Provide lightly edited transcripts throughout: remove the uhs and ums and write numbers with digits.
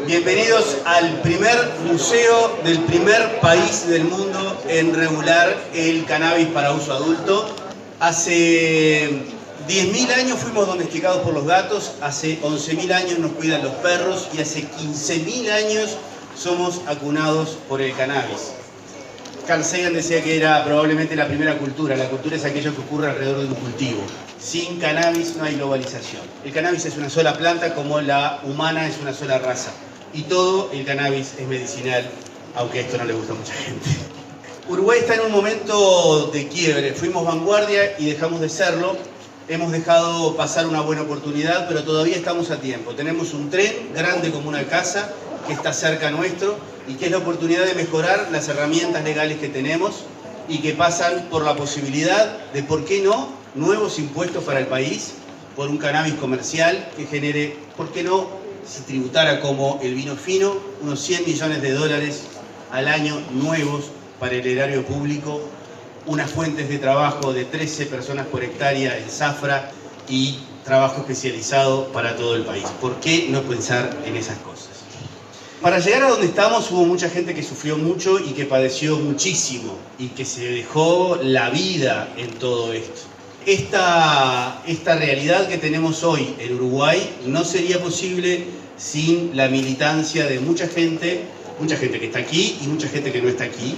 Bienvenidos al primer museo del primer país del mundo en regular el cannabis para uso adulto. Hace 10.000 años fuimos domesticados por los gatos, hace 11.000 años nos cuidan los perros y hace 15.000 años somos acunados por el cannabis. Carl Sagan decía que era probablemente la primera cultura. La cultura es aquello que ocurre alrededor de un cultivo. Sin cannabis no hay globalización. El cannabis es una sola planta como la humana es una sola raza. Y todo el cannabis es medicinal, aunque esto no le gusta a mucha gente. Uruguay está en un momento de quiebre. Fuimos vanguardia y dejamos de serlo. Hemos dejado pasar una buena oportunidad, pero todavía estamos a tiempo. Tenemos un tren grande como una casa que está cerca nuestro y que es la oportunidad de mejorar las herramientas legales que tenemos y que pasan por la posibilidad de, ¿por qué no?, nuevos impuestos para el país por un cannabis comercial que genere, ¿por qué no?, si tributara como el vino fino, unos 100 millones de dólares al año nuevos para el erario público, unas fuentes de trabajo de 13 personas por hectárea en zafra y trabajo especializado para todo el país. ¿Por qué no pensar en esas cosas? Para llegar a donde estamos hubo mucha gente que sufrió mucho y que padeció muchísimo y que se dejó la vida en todo esto. Esta realidad que tenemos hoy en Uruguay no sería posible sin la militancia de mucha gente que está aquí y mucha gente que no está aquí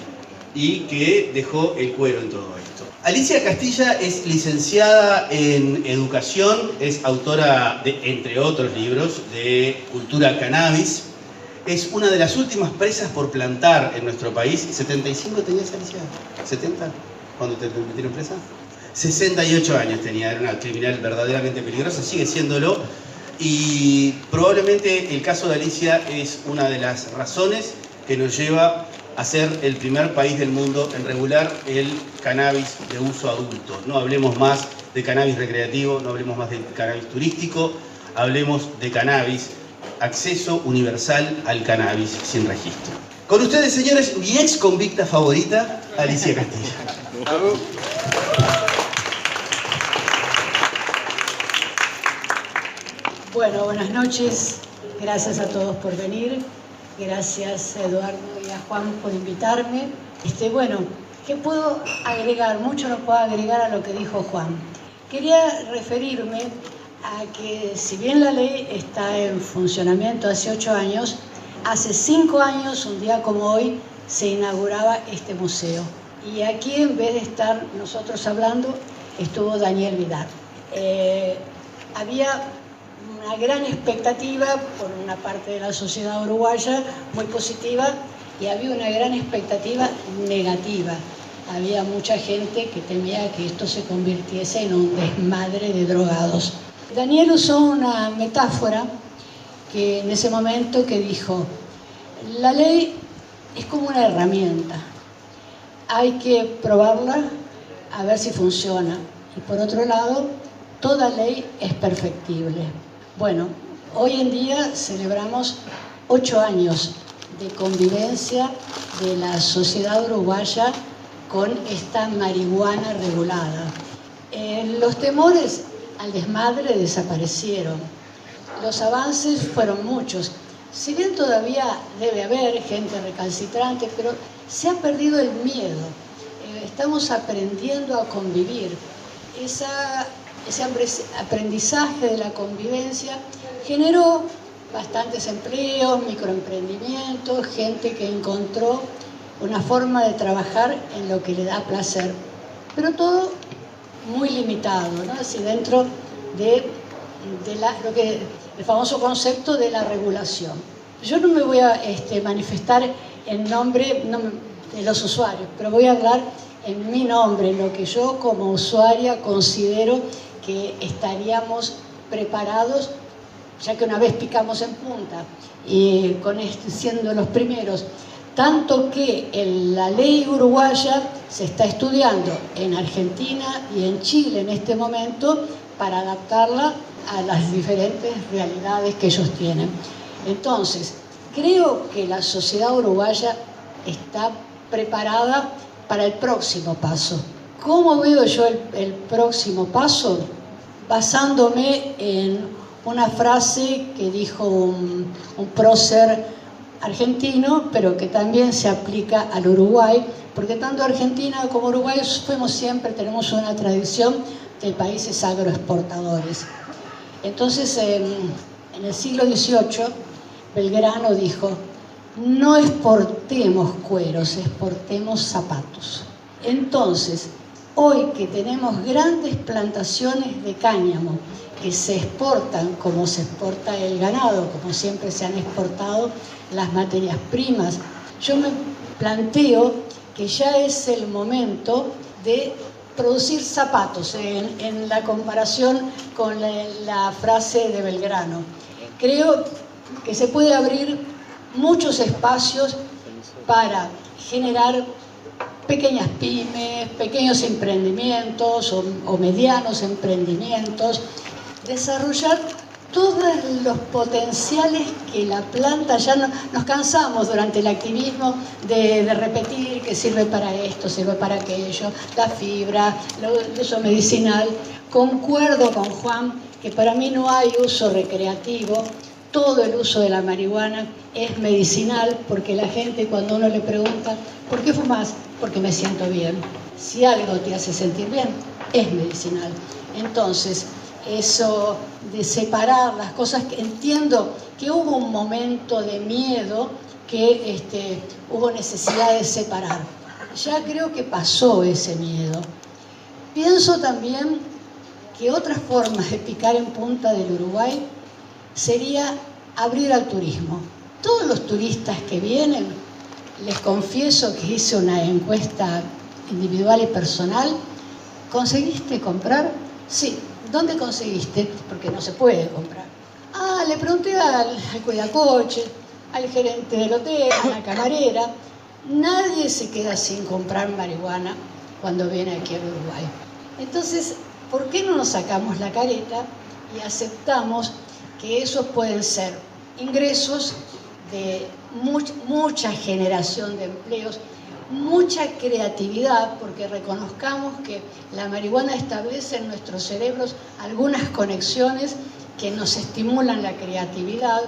y que dejó el cuero en todo esto. Alicia Castilla es licenciada en educación, es autora de, entre otros libros, de Cultura Cannabis. Es una de las últimas presas por plantar en nuestro país. ¿75 tenías, Alicia? ¿70? ¿Cuándo te metieron presa? 68 años tenía, era una criminal verdaderamente peligrosa, sigue siéndolo. Y probablemente el caso de Alicia es una de las razones que nos lleva a ser el primer país del mundo en regular el cannabis de uso adulto. No hablemos más de cannabis recreativo, no hablemos más de cannabis turístico, hablemos de cannabis, acceso universal al cannabis sin registro. Con ustedes, señores, mi ex convicta favorita, Alicia Castilla. Bueno, buenas noches. Gracias a todos por venir. Gracias a Eduardo y a Juan por invitarme. Bueno, ¿qué puedo agregar? Mucho no puedo agregar a lo que dijo Juan. Quería referirme a que si bien la ley está en funcionamiento hace 8 años, hace 5 años, un día como hoy, se inauguraba este museo. Y aquí, en vez de estar nosotros hablando, estuvo Daniel Vidal. Había una gran expectativa por una parte de la sociedad uruguaya, muy positiva, y había una gran expectativa negativa. Había mucha gente que temía que esto se convirtiese en un desmadre de drogados. Daniel usó una metáfora que en ese momento que dijo: la ley es como una herramienta, hay que probarla a ver si funciona, y por otro lado, toda ley es perfectible. Bueno, hoy en día celebramos 8 años de convivencia de la sociedad uruguaya con esta marihuana regulada. Los temores al desmadre desaparecieron. Los avances fueron muchos. Si bien todavía debe haber gente recalcitrante, pero se ha perdido el miedo. Estamos aprendiendo a convivir. Ese aprendizaje de la convivencia generó bastantes empleos, microemprendimientos, gente que encontró una forma de trabajar en lo que le da placer, pero todo muy limitado, ¿no? Así dentro de el famoso concepto de la regulación. Yo no me voy a manifestar en nombre de los usuarios, pero voy a hablar en mi nombre, en lo que yo como usuaria considero que estaríamos preparados, ya que una vez picamos en punta, y siendo los primeros, tanto que la ley uruguaya se está estudiando en Argentina y en Chile en este momento para adaptarla a las diferentes realidades que ellos tienen. Entonces, creo que la sociedad uruguaya está preparada para el próximo paso. ¿Cómo veo yo el próximo paso? Basándome en una frase que dijo un prócer argentino, pero que también se aplica al Uruguay, porque tanto Argentina como Uruguay tenemos una tradición de países agroexportadores. Entonces, en el siglo XVIII, Belgrano dijo: no exportemos cueros, exportemos zapatos. Entonces, hoy que tenemos grandes plantaciones de cáñamo que se exportan como se exporta el ganado, como siempre se han exportado las materias primas, yo me planteo que ya es el momento de producir zapatos en la comparación con la frase de Belgrano. Creo que se puede abrir muchos espacios para generar pequeñas pymes, pequeños emprendimientos o medianos emprendimientos, desarrollar todos los potenciales que la planta, ya nos cansamos durante el activismo de repetir que sirve para esto, sirve para aquello, la fibra, el uso medicinal. Concuerdo con Juan que para mí no hay uso recreativo, todo el uso de la marihuana es medicinal, porque la gente, cuando uno le pregunta ¿por qué fumas? Porque me siento bien. Si algo te hace sentir bien, es medicinal. Entonces, eso de separar las cosas, que entiendo que hubo un momento de miedo que hubo necesidad de separar. Ya creo que pasó ese miedo. Pienso también que otra forma de picar en punta del Uruguay sería abrir al turismo. Todos los turistas que vienen, les confieso que hice una encuesta individual y personal. ¿Conseguiste comprar? Sí. ¿Dónde conseguiste? Porque no se puede comprar. Le pregunté al cuidacoche, al gerente del hotel, a la camarera. Nadie se queda sin comprar marihuana cuando viene aquí al Uruguay. Entonces, ¿por qué no nos sacamos la careta y aceptamos que esos pueden ser ingresos de mucha generación de empleos, mucha creatividad, porque reconozcamos que la marihuana establece en nuestros cerebros algunas conexiones que nos estimulan la creatividad?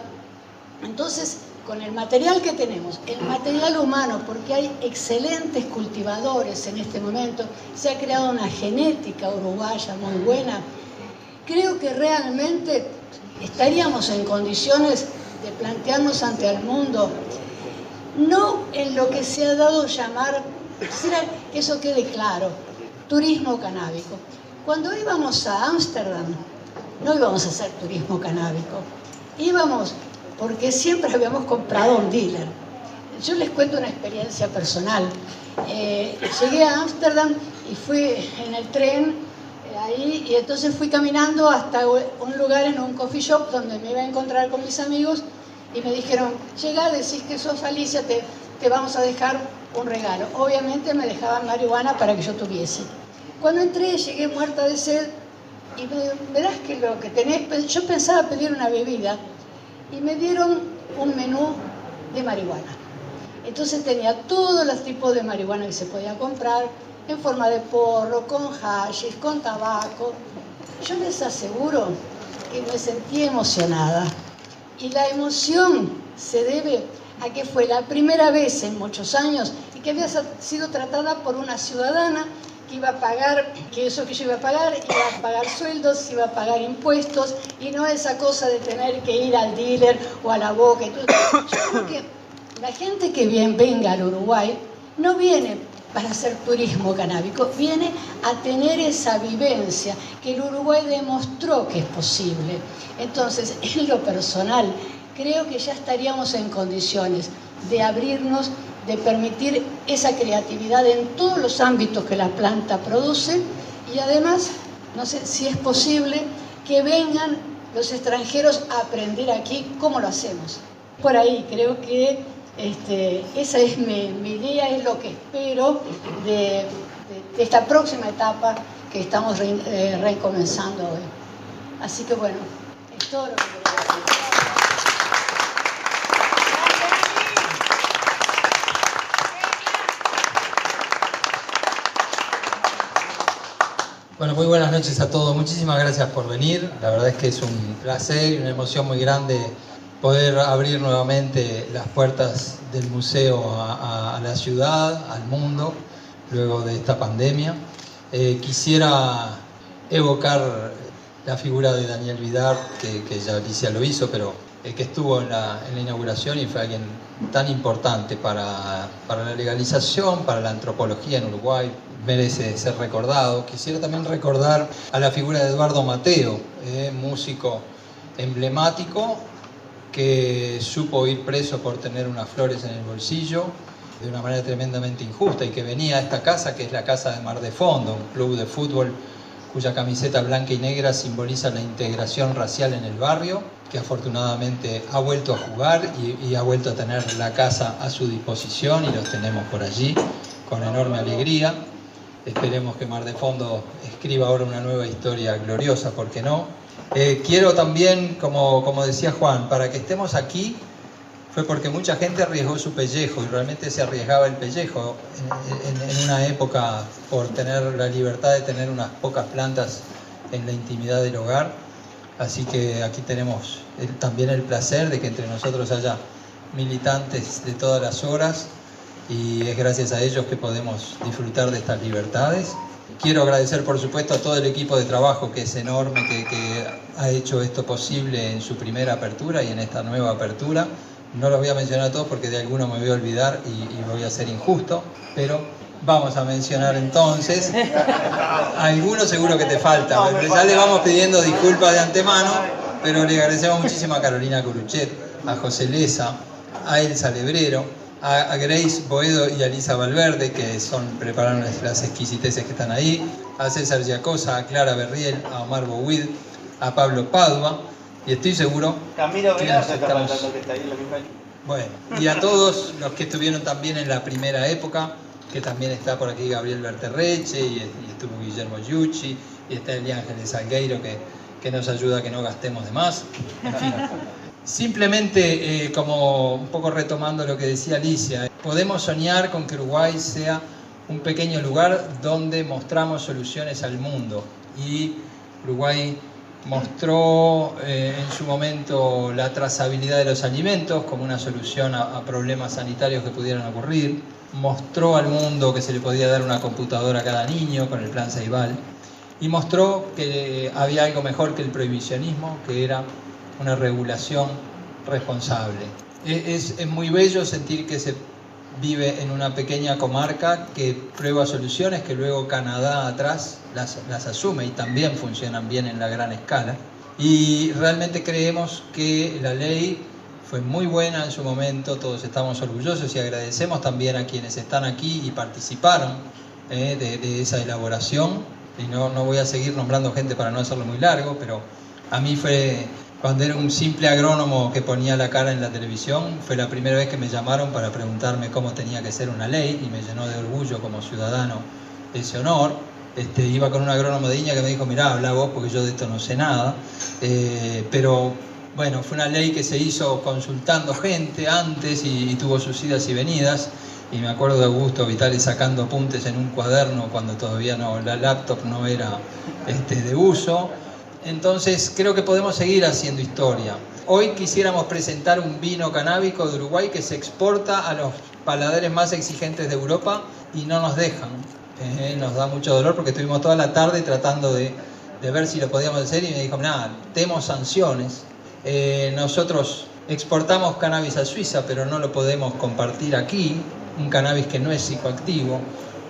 Entonces, con el material que tenemos, el material humano, porque hay excelentes cultivadores en este momento, se ha creado una genética uruguaya muy buena, creo que realmente estaríamos en condiciones de plantearnos ante el mundo, no en lo que se ha dado llamar, quisiera que eso quede claro, turismo canábico. Cuando íbamos a Ámsterdam, no íbamos a hacer turismo canábico, íbamos porque siempre habíamos comprado un dealer. Yo les cuento una experiencia personal. Llegué a Ámsterdam y fui en el tren ahí, y entonces fui caminando hasta un lugar en un coffee shop donde me iba a encontrar con mis amigos, y me dijeron: llegá, decís que sos Alicia, te vamos a dejar un regalo. Obviamente me dejaban marihuana para que yo tuviese. Cuando entré, llegué muerta de sed, y verás que lo que tenés, yo pensaba pedir una bebida, y me dieron un menú de marihuana. Entonces tenía todos los tipos de marihuana que se podía comprar, en forma de porro, con hashish, con tabaco. Yo les aseguro que me sentí emocionada. Y la emoción se debe a que fue la primera vez en muchos años y que había sido tratada por una ciudadana que iba a pagar, que eso que yo iba a pagar sueldos, iba a pagar impuestos, y no esa cosa de tener que ir al dealer o a la boca. Yo creo que la gente que venga al Uruguay no viene para hacer turismo canábico, viene a tener esa vivencia que el Uruguay demostró que es posible. Entonces, en lo personal, creo que ya estaríamos en condiciones de abrirnos, de permitir esa creatividad en todos los ámbitos que la planta produce, y además, no sé si es posible que vengan los extranjeros a aprender aquí cómo lo hacemos. Por ahí creo que esa es mi idea, es lo que espero de esta próxima etapa que estamos recomenzando hoy. Así que bueno, es todo lo que quería decir. Bueno, muy buenas noches a todos. Muchísimas gracias por venir. La verdad es que es un placer y una emoción muy grande poder abrir nuevamente las puertas del museo a la ciudad, al mundo, luego de esta pandemia. Quisiera evocar la figura de Daniel Vidart, que ya Alicia lo hizo, pero que estuvo en la inauguración y fue alguien tan importante para la legalización, para la antropología en Uruguay. Merece ser recordado. Quisiera también recordar a la figura de Eduardo Mateo, músico emblemático que supo ir preso por tener unas flores en el bolsillo de una manera tremendamente injusta y que venía a esta casa, que es la casa de Mar de Fondo, un club de fútbol cuya camiseta blanca y negra simboliza la integración racial en el barrio, que afortunadamente ha vuelto a jugar y ha vuelto a tener la casa a su disposición y los tenemos por allí con enorme alegría. Esperemos que Mar de Fondo escriba ahora una nueva historia gloriosa, ¿por qué no? Quiero también, como decía Juan, para que estemos aquí fue porque mucha gente arriesgó su pellejo y realmente se arriesgaba el pellejo en una época por tener la libertad de tener unas pocas plantas en la intimidad del hogar. Así que aquí tenemos también el placer de que entre nosotros haya militantes de todas las horas y es gracias a ellos que podemos disfrutar de estas libertades. Quiero agradecer por supuesto a todo el equipo de trabajo que es enorme, que ha hecho esto posible en su primera apertura y en esta nueva apertura. No los voy a mencionar a todos porque de alguno me voy a olvidar y voy a ser injusto, pero vamos a mencionar entonces. Algunos seguro que te falta, ya le vamos pidiendo disculpas de antemano, pero le agradecemos muchísimo a Carolina Curuchet, a José Leza, a Elsa Lebrero, a Grace Boedo y a Lisa Valverde, que prepararon las exquisiteces que están ahí, a César Giacosa, a Clara Berriel, a Omar Bouid, a Pablo Padua, y estoy seguro Camilo que Velarde está faltando que está ahí en la misma. Bueno, y a todos los que estuvieron también en la primera época, que también está por aquí Gabriel Berterreche, y estuvo Guillermo Giucci, y está Eli Ángeles Salgueiro, que nos ayuda a que no gastemos de más. En fin, simplemente como un poco retomando lo que decía Alicia, podemos soñar con que Uruguay sea un pequeño lugar donde mostramos soluciones al mundo. Y Uruguay mostró en su momento la trazabilidad de los alimentos como una solución a problemas sanitarios que pudieran ocurrir. Mostró al mundo que se le podía dar una computadora a cada niño con el Plan Ceibal. Y mostró que había algo mejor que el prohibicionismo, que era una regulación responsable. Es muy bello sentir que se vive en una pequeña comarca que prueba soluciones que luego Canadá atrás las asume y también funcionan bien en la gran escala. Y realmente creemos que la ley fue muy buena en su momento, todos estamos orgullosos y agradecemos también a quienes están aquí y participaron de esa elaboración. Y no voy a seguir nombrando gente para no hacerlo muy largo, pero a mí fue, cuando era un simple agrónomo que ponía la cara en la televisión, fue la primera vez que me llamaron para preguntarme cómo tenía que ser una ley y me llenó de orgullo como ciudadano ese honor. Iba con un agrónomo de Iña que me dijo, mirá, habla vos porque yo de esto no sé nada. Pero bueno, fue una ley que se hizo consultando gente antes y tuvo sus idas y venidas. Y me acuerdo de Augusto Vitale sacando apuntes en un cuaderno cuando todavía la laptop no era de uso. Entonces creo que podemos seguir haciendo historia. Hoy quisiéramos presentar un vino canábico de Uruguay que se exporta a los paladares más exigentes de Europa y no nos dejan. Nos da mucho dolor porque estuvimos toda la tarde tratando de ver si lo podíamos hacer y me dijo, nada, tenemos sanciones. Nosotros exportamos cannabis a Suiza, pero no lo podemos compartir aquí. Un cannabis que no es psicoactivo,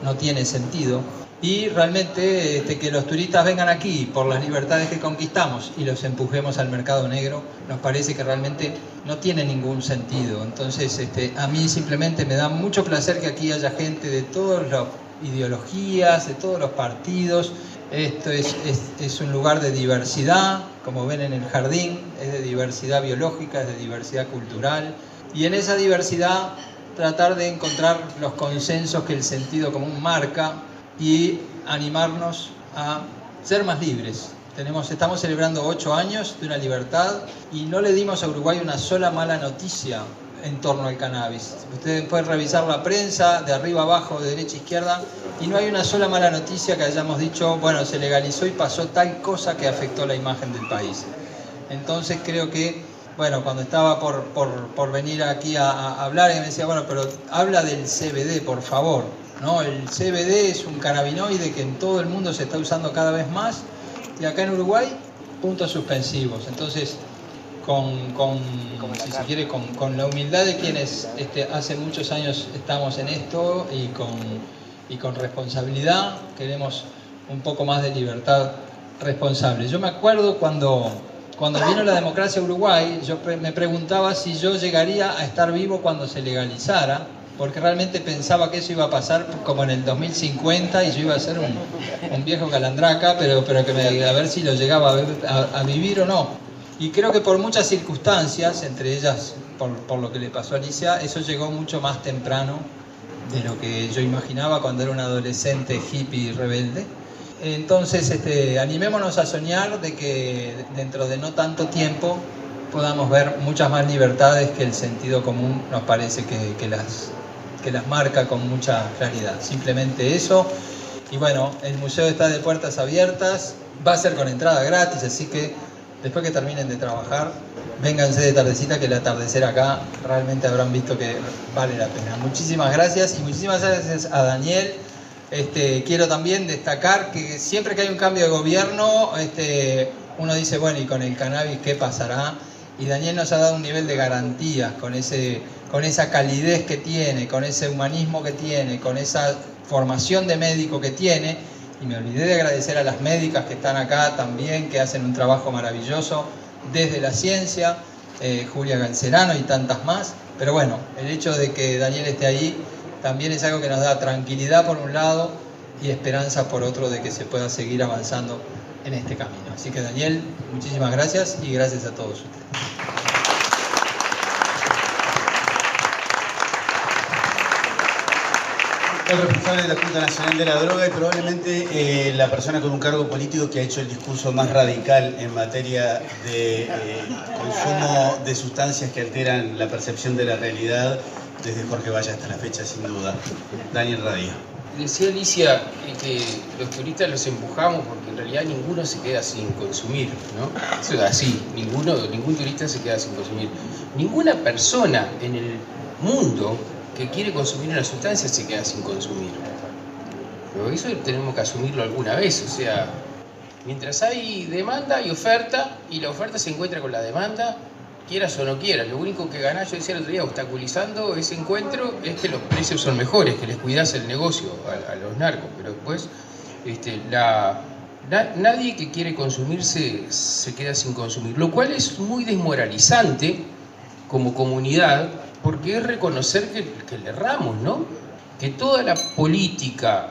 no tiene sentido. Y realmente que los turistas vengan aquí por las libertades que conquistamos y los empujemos al mercado negro, nos parece que realmente no tiene ningún sentido. Entonces, a mí simplemente me da mucho placer que aquí haya gente de todas las ideologías, de todos los partidos. Esto es un lugar de diversidad, como ven en el jardín, es de diversidad biológica, es de diversidad cultural. Y en esa diversidad tratar de encontrar los consensos que el sentido común marca y animarnos a ser más libres. Estamos celebrando 8 años de una libertad y no le dimos a Uruguay una sola mala noticia en torno al cannabis. Ustedes pueden revisar la prensa de arriba abajo, de derecha a izquierda, y no hay una sola mala noticia que hayamos dicho, bueno, se legalizó y pasó tal cosa que afectó la imagen del país. Entonces creo que, bueno, cuando estaba por venir aquí a hablar, me decía, bueno, pero habla del CBD, por favor, ¿no? El CBD es un cannabinoide que en todo el mundo se está usando cada vez más, y acá en Uruguay, puntos suspensivos. Entonces, si se quiere, con la humildad de quienes hace muchos años estamos en esto y con responsabilidad, queremos un poco más de libertad responsable. Yo me acuerdo cuando vino la democracia a Uruguay, yo me preguntaba si yo llegaría a estar vivo cuando se legalizara, porque realmente pensaba que eso iba a pasar como en el 2050 y yo iba a ser un viejo calandraca, pero que a ver si lo llegaba a vivir o no. Y creo que por muchas circunstancias, entre ellas por lo que le pasó a Alicia, eso llegó mucho más temprano de lo que yo imaginaba cuando era un adolescente hippie y rebelde. Entonces, animémonos a soñar de que dentro de no tanto tiempo podamos ver muchas más libertades que el sentido común nos parece que las marca con mucha claridad. Simplemente eso. Y bueno, el museo está de puertas abiertas, va a ser con entrada gratis, así que después que terminen de trabajar, vénganse de tardecita, que el atardecer acá realmente habrán visto que vale la pena. Muchísimas gracias y muchísimas gracias a Daniel. Quiero también destacar que siempre que hay un cambio de gobierno, uno dice, bueno, ¿y con el cannabis qué pasará? Y Daniel nos ha dado un nivel de garantías con esa calidez que tiene, con ese humanismo que tiene, con esa formación de médico que tiene. Y me olvidé de agradecer a las médicas que están acá también, que hacen un trabajo maravilloso desde la ciencia, Julia Galcerano y tantas más. Pero bueno, el hecho de que Daniel esté ahí también es algo que nos da tranquilidad por un lado y esperanza por otro de que se pueda seguir avanzando en este camino. Así que Daniel, muchísimas gracias y gracias a todos ustedes. El responsable de la Junta Nacional de la Droga y probablemente la persona con un cargo político que ha hecho el discurso más radical en materia de consumo de sustancias que alteran la percepción de la realidad desde Jorge Valle hasta la fecha, sin duda. Daniel Radio. Decía Alicia que los turistas los empujamos porque en realidad ninguno se queda sin consumir, ¿no? Eso es así, ningún turista se queda sin consumir. Ninguna persona en el mundo que quiere consumir una sustancia se queda sin consumir. Pero eso tenemos que asumirlo alguna vez, o sea, mientras hay demanda hay oferta y la oferta se encuentra con la demanda, quieras o no quieras. Lo único que ganás, yo decía el otro día, obstaculizando ese encuentro es que los precios son mejores, que les cuidás el negocio a los narcos, pero después nadie que quiere consumirse se queda sin consumir, lo cual es muy desmoralizante como comunidad, porque es reconocer que le erramos, ¿no? Que toda la política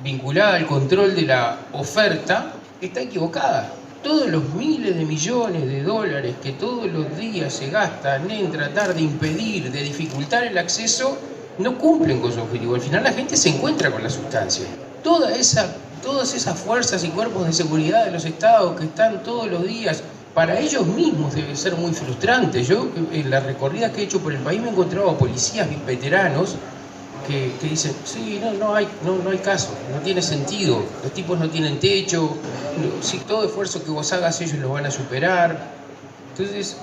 vinculada al control de la oferta está equivocada. Todos los miles de millones de dólares que todos los días se gastan en tratar de impedir, de dificultar el acceso, no cumplen con su objetivo. Al final la gente se encuentra con la sustancia. Todas esas fuerzas y cuerpos de seguridad de los estados que están todos los días, para ellos mismos debe ser muy frustrante. Yo en las recorridas que he hecho por el país me he encontrado a policías veteranos que dicen, sí, no hay caso, no tiene sentido, los tipos no tienen techo, si todo esfuerzo que vos hagas ellos lo van a superar. Entonces,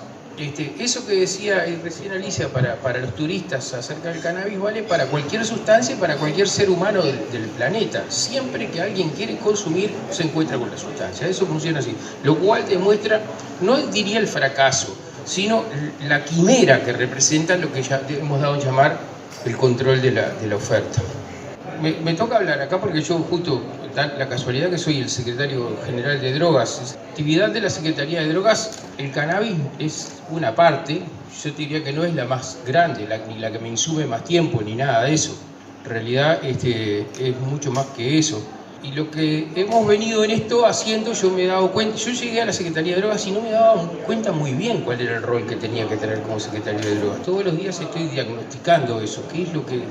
eso que decía recién Alicia para los turistas acerca del cannabis vale para cualquier sustancia y para cualquier ser humano del planeta. Siempre que alguien quiere consumir, se encuentra con la sustancia. Eso funciona así. Lo cual demuestra, no diría el fracaso, sino la quimera que representa lo que ya hemos dado a llamar el control de la oferta. Me toca hablar acá porque yo justo, la casualidad que soy el secretario general de drogas, actividad de la Secretaría de Drogas, el cannabis es una parte, yo te diría que no es la más grande, ni la que me insume más tiempo, ni nada de eso. En realidad es mucho más que eso. Y lo que hemos venido en esto haciendo, yo me he dado cuenta, yo llegué a la Secretaría de Drogas y no me daba cuenta muy bien cuál era el rol que tenía que tener como secretario de Drogas. Todos los días estoy diagnosticando eso,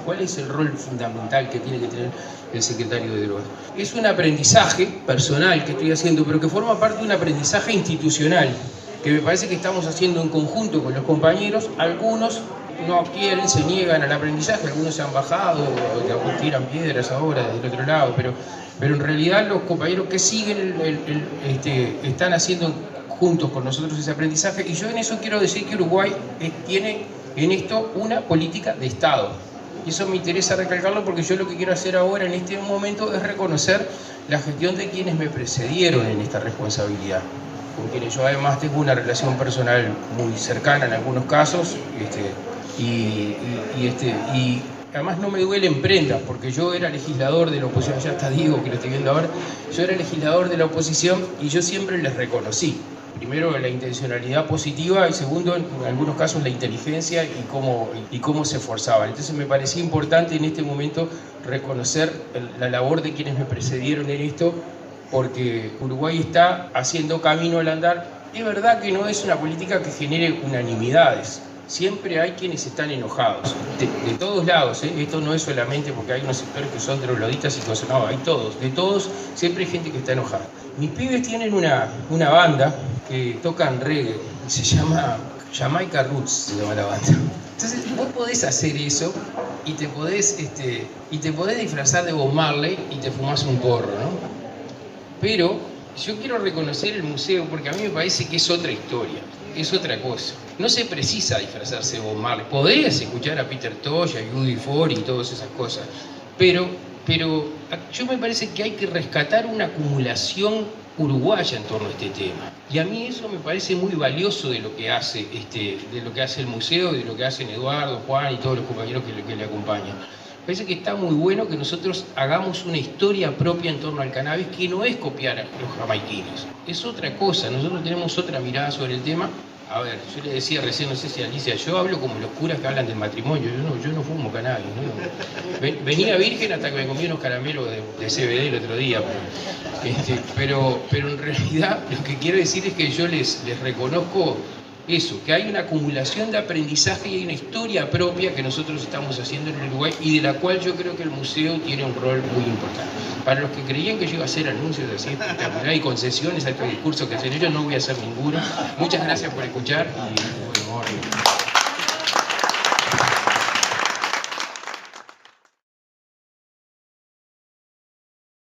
cuál es el rol fundamental que tiene que tener el secretario de Drogas. Es un aprendizaje personal que estoy haciendo, pero que forma parte de un aprendizaje institucional. que me parece que estamos haciendo en conjunto con los compañeros. Algunos no quieren, se niegan al aprendizaje, algunos se han bajado, tiran piedras ahora del otro lado, pero en realidad los compañeros que siguen están haciendo juntos con nosotros ese aprendizaje, y yo en eso quiero decir que Uruguay tiene en esto una política de Estado. Y eso me interesa recalcarlo porque yo lo que quiero hacer ahora en este momento es reconocer la gestión de quienes me precedieron en esta responsabilidad, con quienes yo además tengo una relación personal muy cercana en algunos casos, y además no me duelen prendas, porque yo era legislador de la oposición, ya está Diego que lo estoy viendo ahora, yo era legislador de la oposición y yo siempre les reconocí, primero la intencionalidad positiva y segundo en algunos casos la inteligencia y cómo se esforzaban. Entonces me parecía importante en este momento reconocer la labor de quienes me precedieron en esto, porque Uruguay está haciendo camino al andar. Es verdad que no es una política que genere unanimidades. Siempre hay quienes están enojados, de todos lados, ¿eh? Esto no es solamente porque hay unos sectores que son trogloditas y cosas, no, hay todos, de todos, siempre hay gente que está enojada. Mis pibes tienen una banda que tocan reggae, se llama Jamaica Roots, se llama la banda. Entonces vos podés hacer eso y te podés disfrazar de Bob Marley y te fumás un porro, ¿no? Pero yo quiero reconocer el museo porque a mí me parece que es otra historia, es otra cosa. No se precisa disfrazarse de Bob Marley. Podés escuchar a Peter Tosh, a UB40 y todas esas cosas, pero yo me parece que hay que rescatar una acumulación uruguaya en torno a este tema. Y a mí eso me parece muy valioso de lo que hace el museo y de lo que hacen Eduardo, Juan y todos los compañeros que le acompañan. Me parece que está muy bueno que nosotros hagamos una historia propia en torno al cannabis que no es copiar a los jamaiquinos, es otra cosa. Nosotros tenemos otra mirada sobre el tema. A ver, yo le decía recién, no sé si Alicia, yo hablo como los curas que hablan del matrimonio, yo no fumo cannabis, ¿no? Venía virgen hasta que me comí unos caramelos de CBD el otro día, pero en realidad lo que quiero decir es que yo les reconozco eso, que hay una acumulación de aprendizaje y hay una historia propia que nosotros estamos haciendo en Uruguay y de la cual yo creo que el museo tiene un rol muy importante. Para los que creían que yo iba a hacer anuncios así espectaculares y concesiones a estos discursos que hacen ellos, no voy a hacer ninguno. Muchas gracias por escuchar y buen morning.